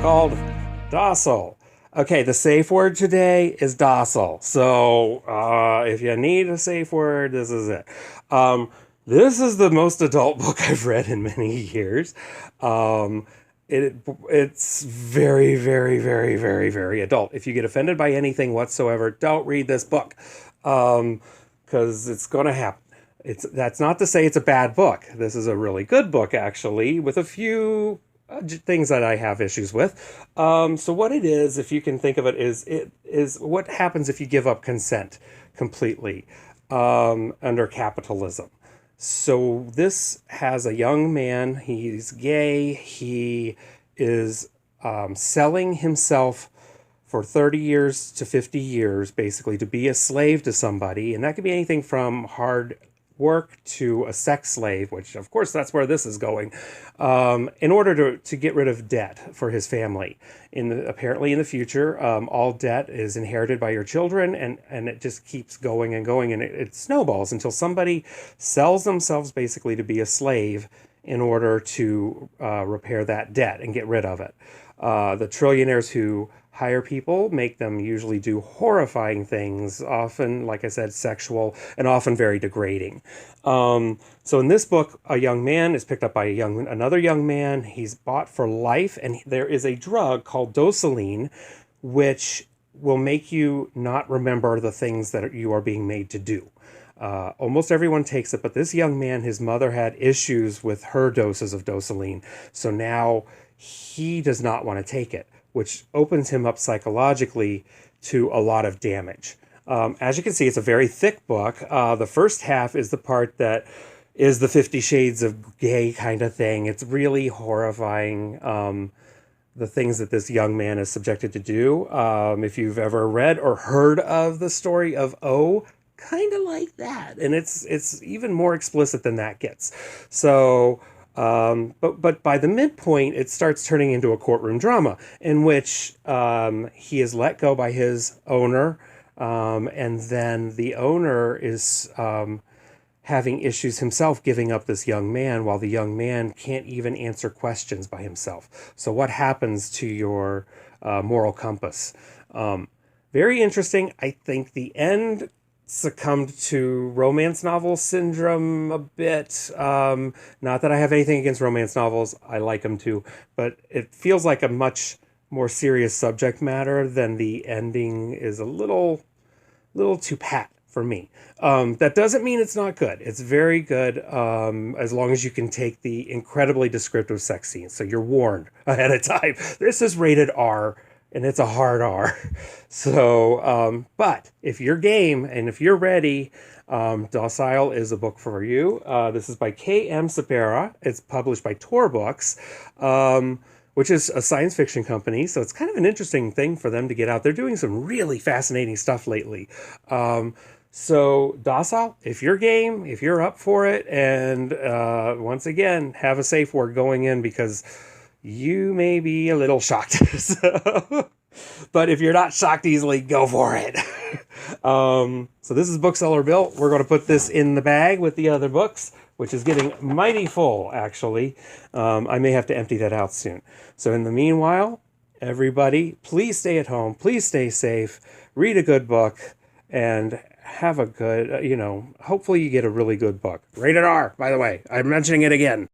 called Docile. Okay, the safe word today is docile. So if you need a safe word, this is it. This is the most adult book I've read in many years. Um, it's very, very, very, very, very adult. If you get offended by anything whatsoever, don't read this book, because it's going to happen. That's not to say it's a bad book. This is a really good book, actually, with a few things that I have issues with. So what it is, if you can think of it is what happens if you give up consent completely under capitalism. So this has a young man. He's gay. He is selling himself for 30 years to 50 years, basically, to be a slave to somebody. And that could be anything from hard work to a sex slave, which of course that's where this is going, in order to get rid of debt for his family. Apparently in the future, all debt is inherited by your children, and it just keeps going and going, and it snowballs until somebody sells themselves basically to be a slave in order to repair that debt and get rid of it. The trillionaires who hire people make them usually do horrifying things, often, like I said, sexual, and often very degrading. So in this book, a young man is picked up by another young man. He's bought for life, and there is a drug called Docile, which will make you not remember the things that you are being made to do. Almost everyone takes it, but this young man, his mother had issues with her doses of Docile, so now he does not want to take it, which opens him up psychologically to a lot of damage. As you can see, it's a very thick book. The first half is the part that is the 50 Shades of Gay kind of thing. It's really horrifying, the things that this young man is subjected to do. If you've ever read or heard of the story of O, kind of like that. And it's even more explicit than that gets. So... but by the midpoint, it starts turning into a courtroom drama in which he is let go by his owner, and then the owner is having issues himself giving up this young man, while the young man can't even answer questions by himself. So what happens to your moral compass? Very interesting. I think the end succumbed to romance novel syndrome a bit. Not that I have anything against romance novels. I like them too. But it feels like a much more serious subject matter than the ending is a little too pat for me. That doesn't mean it's not good. It's very good, as long as you can take the incredibly descriptive sex scenes. So you're warned ahead of time. This is rated R, and it's a hard R. So, but if you're game and if you're ready, Docile is a book for you. This is by K.M. Sapera. It's published by Tor Books, which is a science fiction company. So it's kind of an interesting thing for them to get out. They're doing some really fascinating stuff lately. So Docile, if you're game, if you're up for it, and once again, have a safe word going in, because you may be a little shocked. But if you're not shocked easily, go for it. So this is Bookseller Bill. We're going to put this in the bag with the other books, which is getting mighty full, actually. I may have to empty that out soon. So in the meanwhile, everybody, please stay at home. Please stay safe. Read a good book. And have a good, hopefully you get a really good book. Rated R, by the way. I'm mentioning it again.